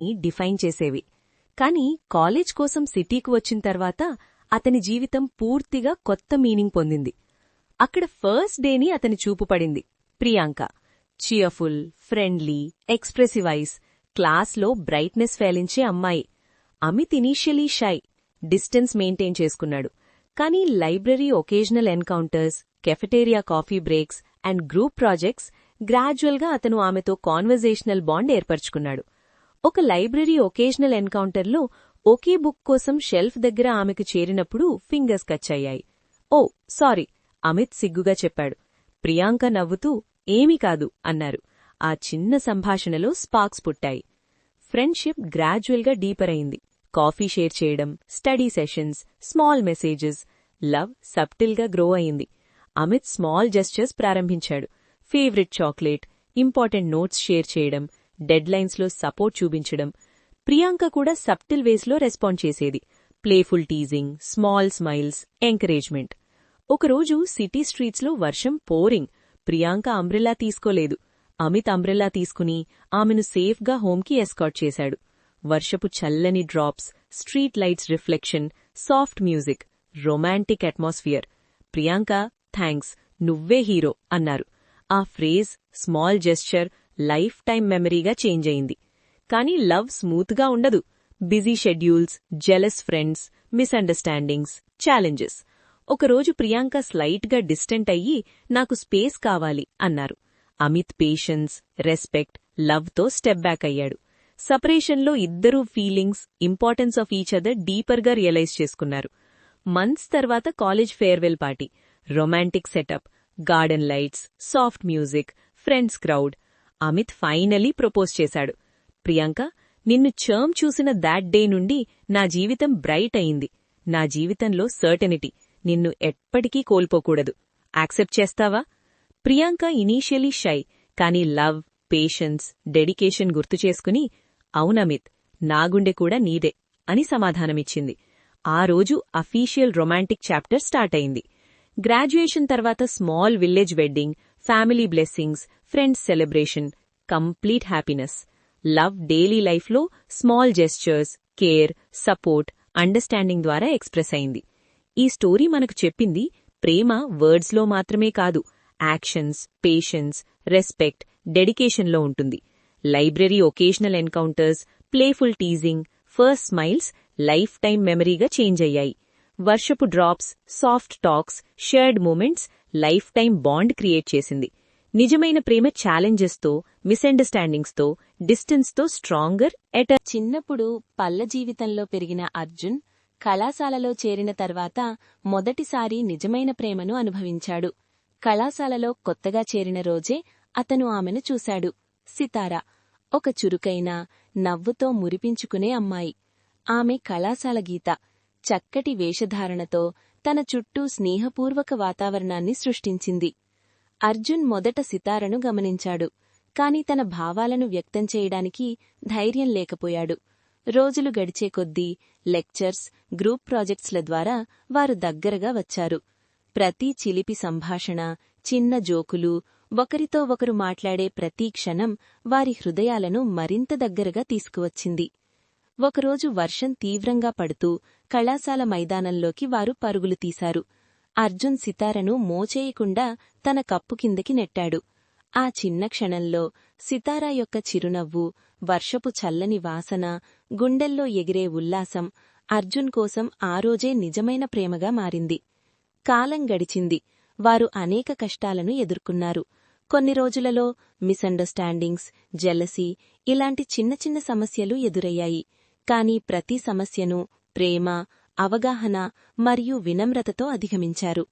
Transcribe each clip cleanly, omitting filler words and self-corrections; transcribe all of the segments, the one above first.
Define చేసేవి. కాని college కోసం సిటీకి వచ్చిన తర్వాత అతని జీవితం పూర్తిగా కొత్త మీనింగ్ పొందింది. అక్కడ ఫస్ట్ డేని అతని చూపు పడింది. Priyanka cheerful, friendly, expressive eyes, క్లాస్లో బ్రైట్నెస్ ఫేలించే అమ్మాయి. Amit initially shy, distance maintain చేసుకున్నాడు. కానీ library occasional encounters, cafeteria coffee breaks and group projects గ్రాడ్యువల్గా అతను ఆమెతో కాన్వర్జేషనల్ బాండ్ ఏర్పరచుకున్నాడు. ఒక లైబ్రరీ ఒకేజనల్ ఎన్కౌంటర్లో ఒకే బుక్ కోసం షెల్ఫ్ దగ్గర ఆమెకు చేరినప్పుడు ఫింగర్స్ కచ్ అయ్యాయి. ఓ సారీ, అమిత్ సిగ్గుగా చెప్పాడు. ప్రియాంక నవ్వుతూ ఏమీ కాదు అన్నారు. ఆ చిన్న సంభాషణలో స్పార్క్స్ పుట్టాయి. ఫ్రెండ్షిప్ గ్రాడ్యువల్గా డీపర్ అయింది. కాఫీ షేర్ చేయడం, study sessions, small messages. Love సబ్టిల్గా గ్రో అయింది. అమిత్ స్మాల్ జెస్చర్స్ ప్రారంభించాడు. Favourite chocolate, important notes share చేయడం, డెడ్లైన్స్లో సపోర్ట్ చూపించడం. ప్రియాంక కూడా సబ్టిల్ వేస్లో రెస్పాండ్ చేసేది. Playful teasing, small smiles, encouragement. ఒకరోజు సిటీ స్ట్రీట్స్లో వర్షం పోరింగ్. ప్రియాంక అంబ్రెల్లా తీసుకోలేదు. అమిత్ అంబ్రెల్లా తీసుకుని ఆమెను సేఫ్గా హోంకి ఎస్కార్ట్ చేశాడు. వర్షపు చల్లని drops, street lights reflection, soft music, romantic atmosphere. Priyanka thanks, నువ్వే హీరో అన్నారు. ఆ phrase, small gesture lifetime మెమరీగా చేంజ్ అయింది. కానీ లవ్ స్మూత్గా ఉండదు. Busy schedules, jealous friends, misunderstandings, challenges. ఒకరోజు ప్రియాంక స్లైట్గా డిస్టెంట్ అయ్యి నాకు స్పేస్ కావాలి అన్నారు. అమిత్ పేషెన్స్, రెస్పెక్ట్, లవ్తో స్టెప్ బ్యాక్ అయ్యాడు. సపరేషన్లో ఇద్దరూ feelings, importance of each other డీపర్గా రియలైజ్ చేసుకున్నారు. మంత్స్ తర్వాత college farewell party, romantic setup, garden lights, soft music, friends crowd. Amit finally propose చేశాడు. ప్రియాంక, నిన్ను చర్మ్ చూసిన దాట్ డే నుండి నా జీవితం బ్రైట్ అయింది. నా జీవితంలో సర్టెనిటీ. నిన్ను ఎప్పటికీ కోల్పోకూడదు. యాక్సెప్ట్ చేస్తావా? ప్రియాంక ఇనీషియలీ షై, కానీ లవ్, పేషెన్స్, డెడికేషన్ గుర్తుచేసుకుని అవునమిత్, నా గుండె కూడా నీదే అని సమాధానమిచ్చింది. ఆ రోజు అఫీషియల్ రొమాంటిక్ చాప్టర్ స్టార్ట్ అయింది. గ్రాడ్యుయేషన్ తర్వాత small village wedding, family blessings, friends celebration, complete happiness. Love daily లైఫ్లో small gestures, care, support, understanding ద్వారా ఎక్స్ప్రెస్ అయింది. ఈ స్టోరీ మనకు చెప్పింది ప్రేమ వర్డ్స్లో మాత్రమే కాదు, యాక్షన్స్, పేషెన్స్, రెస్పెక్ట్, డెడికేషన్లో ఉంటుంది. Library occasional encounters, playful teasing, first smiles lifetime మెమరీగా చేంజ్ అయ్యాయి. వర్షపు drops, soft talks, shared moments lifetime bond create చేసింది. నిజమైన ప్రేమ ఛాలెంజెస్తో, మిస్అండర్స్టాండింగ్స్తో, డిస్టెన్స్తో స్ట్రాంగర్ ఎట. చిన్నప్పుడు పల్ల జీవితంలో పెరిగిన అర్జున్ కళాశాలలో చేరిన తర్వాత మొదటిసారి నిజమైన ప్రేమను అనుభవించాడు. కళాశాలలో కొత్తగా చేరిన రోజే అతను ఆమెను చూశాడు. సితారా, ఒక చురుకైన, నవ్వుతో మురిపించుకునే అమ్మాయి. ఆమె కళాశాల గీత. చక్కటి వేషధారణతో తన చుట్టూ స్నేహపూర్వక వాతావరణాన్ని సృష్టించింది. అర్జున్ మొదట సితారను గమనించాడు, కాని తన భావాలను వ్యక్తం చేయడానికి ధైర్యం లేకపోయాడు. రోజులు గడిచే కొద్దీ లెక్చర్స్, గ్రూప్ ప్రాజెక్ట్స్ల ద్వారా వారు దగ్గరగా వచ్చారు. ప్రతి చిలిపి సంభాషణ, చిన్న జోకులు, ఒకరితో ఒకరు మాట్లాడే ప్రతి క్షణం వారి హృదయాలను మరింత దగ్గరగా తీసుకువచ్చింది. ఒకరోజు వర్షం తీవ్రంగా పడుతూ కళాశాల మైదానంలోకి వారు పరుగులు తీశారు. అర్జున్ సితారను మోచేయకుండా తన కప్పు కిందకి నెట్టాడు. ఆ చిన్న క్షణంలో సితారా యొక్క చిరునవ్వు, వర్షపు చల్లని వాసన, గుండెల్లో ఎగిరే ఉల్లాసం అర్జున్ కోసం ఆ రోజే నిజమైన ప్రేమగా మారింది. కాలం గడిచింది. వారు అనేక కష్టాలను ఎదుర్కొన్నారు. కొన్ని రోజులలో మిస్అండర్స్టాండింగ్స్, జెలసీ ఇలాంటి చిన్న చిన్న సమస్యలు ఎదురయ్యాయి. కాని ప్రతి సమస్యను ప్రేమ, అవగాహన మరియు వినమ్రతతో అధిగమించారు.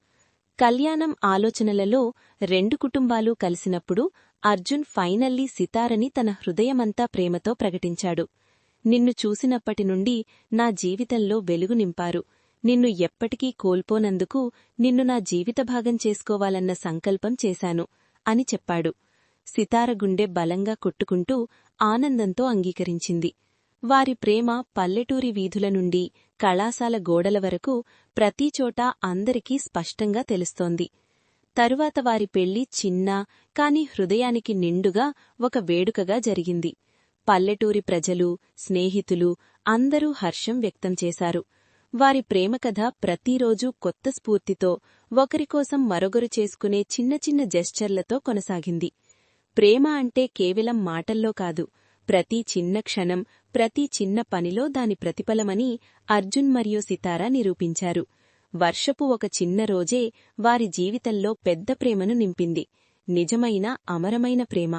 కళ్యాణం ఆలోచనలలో రెండు కుటుంబాలు కలిసినప్పుడు అర్జున్ ఫైనల్లీ సితారని తన హృదయమంతా ప్రేమతో ప్రకటించాడు. నిన్ను చూసినప్పటి నుండి నా జీవితంలో వెలుగు నింపారు. నిన్ను ఎప్పటికీ కోల్పోనందుకు నిన్ను నా జీవిత భాగం చేసుకోవాలన్న సంకల్పం చేశాను అని చెప్పాడు. సితార గుండె బలంగా కొట్టుకుంటూ ఆనందంతో అంగీకరించింది. వారి ప్రేమ పల్లెటూరి వీధుల నుండి కళాశాల గోడల వరకు ప్రతిచోటా అందరికీ స్పష్టంగా తెలుస్తోంది. తరువాత వారి పెళ్లి చిన్న కాని హృదయానికి నిండుగా ఒక వేడుకగా జరిగింది. పల్లెటూరి ప్రజలు, స్నేహితులు అందరూ హర్షం వ్యక్తం చేశారు. వారి ప్రేమకథ ప్రతిరోజూ కొత్త స్ఫూర్తితో, ఒకరికోసం మరొకరు చేసుకునే చిన్న చిన్న జెస్చర్లతో కొనసాగింది. ప్రేమ అంటే కేవలం మాటల్లో కాదు, ప్రతి చిన్న క్షణం, ప్రతి చిన్న పనిలో దాని ప్రతిఫలమని అర్జున్ మరియు సితారా నిరూపించారు. వర్షపు ఒక చిన్న రోజే వారి జీవితంలో పెద్ద ప్రేమను నింపింది. నిజమైన, అమరమైన ప్రేమ.